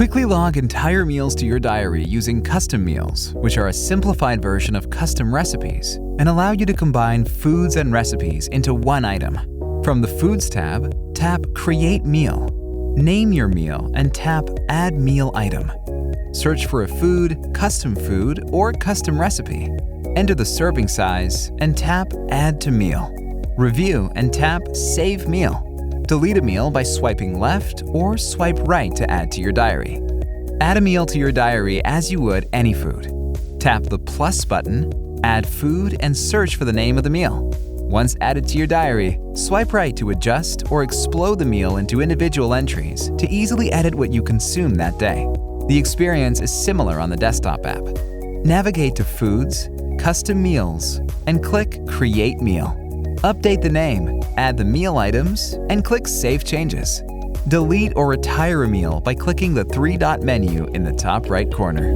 Quickly log entire meals to your diary using custom meals, which are a simplified version of custom recipes and allow you to combine foods and recipes into one item. From the Foods tab, tap Create Meal. Name your meal and tap Add Meal Item. Search for a food, or custom recipe. Enter the serving size and tap Add to Meal. Review and tap Save Meal. Delete a meal by swiping left or swipe right to add to your diary. Add a meal to your diary as you would any food. Tap the plus button, add food, and search for the name of the meal. Once added to your diary, swipe right to adjust or explode the meal into individual entries to easily edit what you consume that day. The experience is similar on the desktop app. Navigate to Foods, Custom Meals, and click Create Meal. Update the name, add the meal items, and click Save Changes. Delete or retire a meal by clicking the three-dot menu in the top right corner.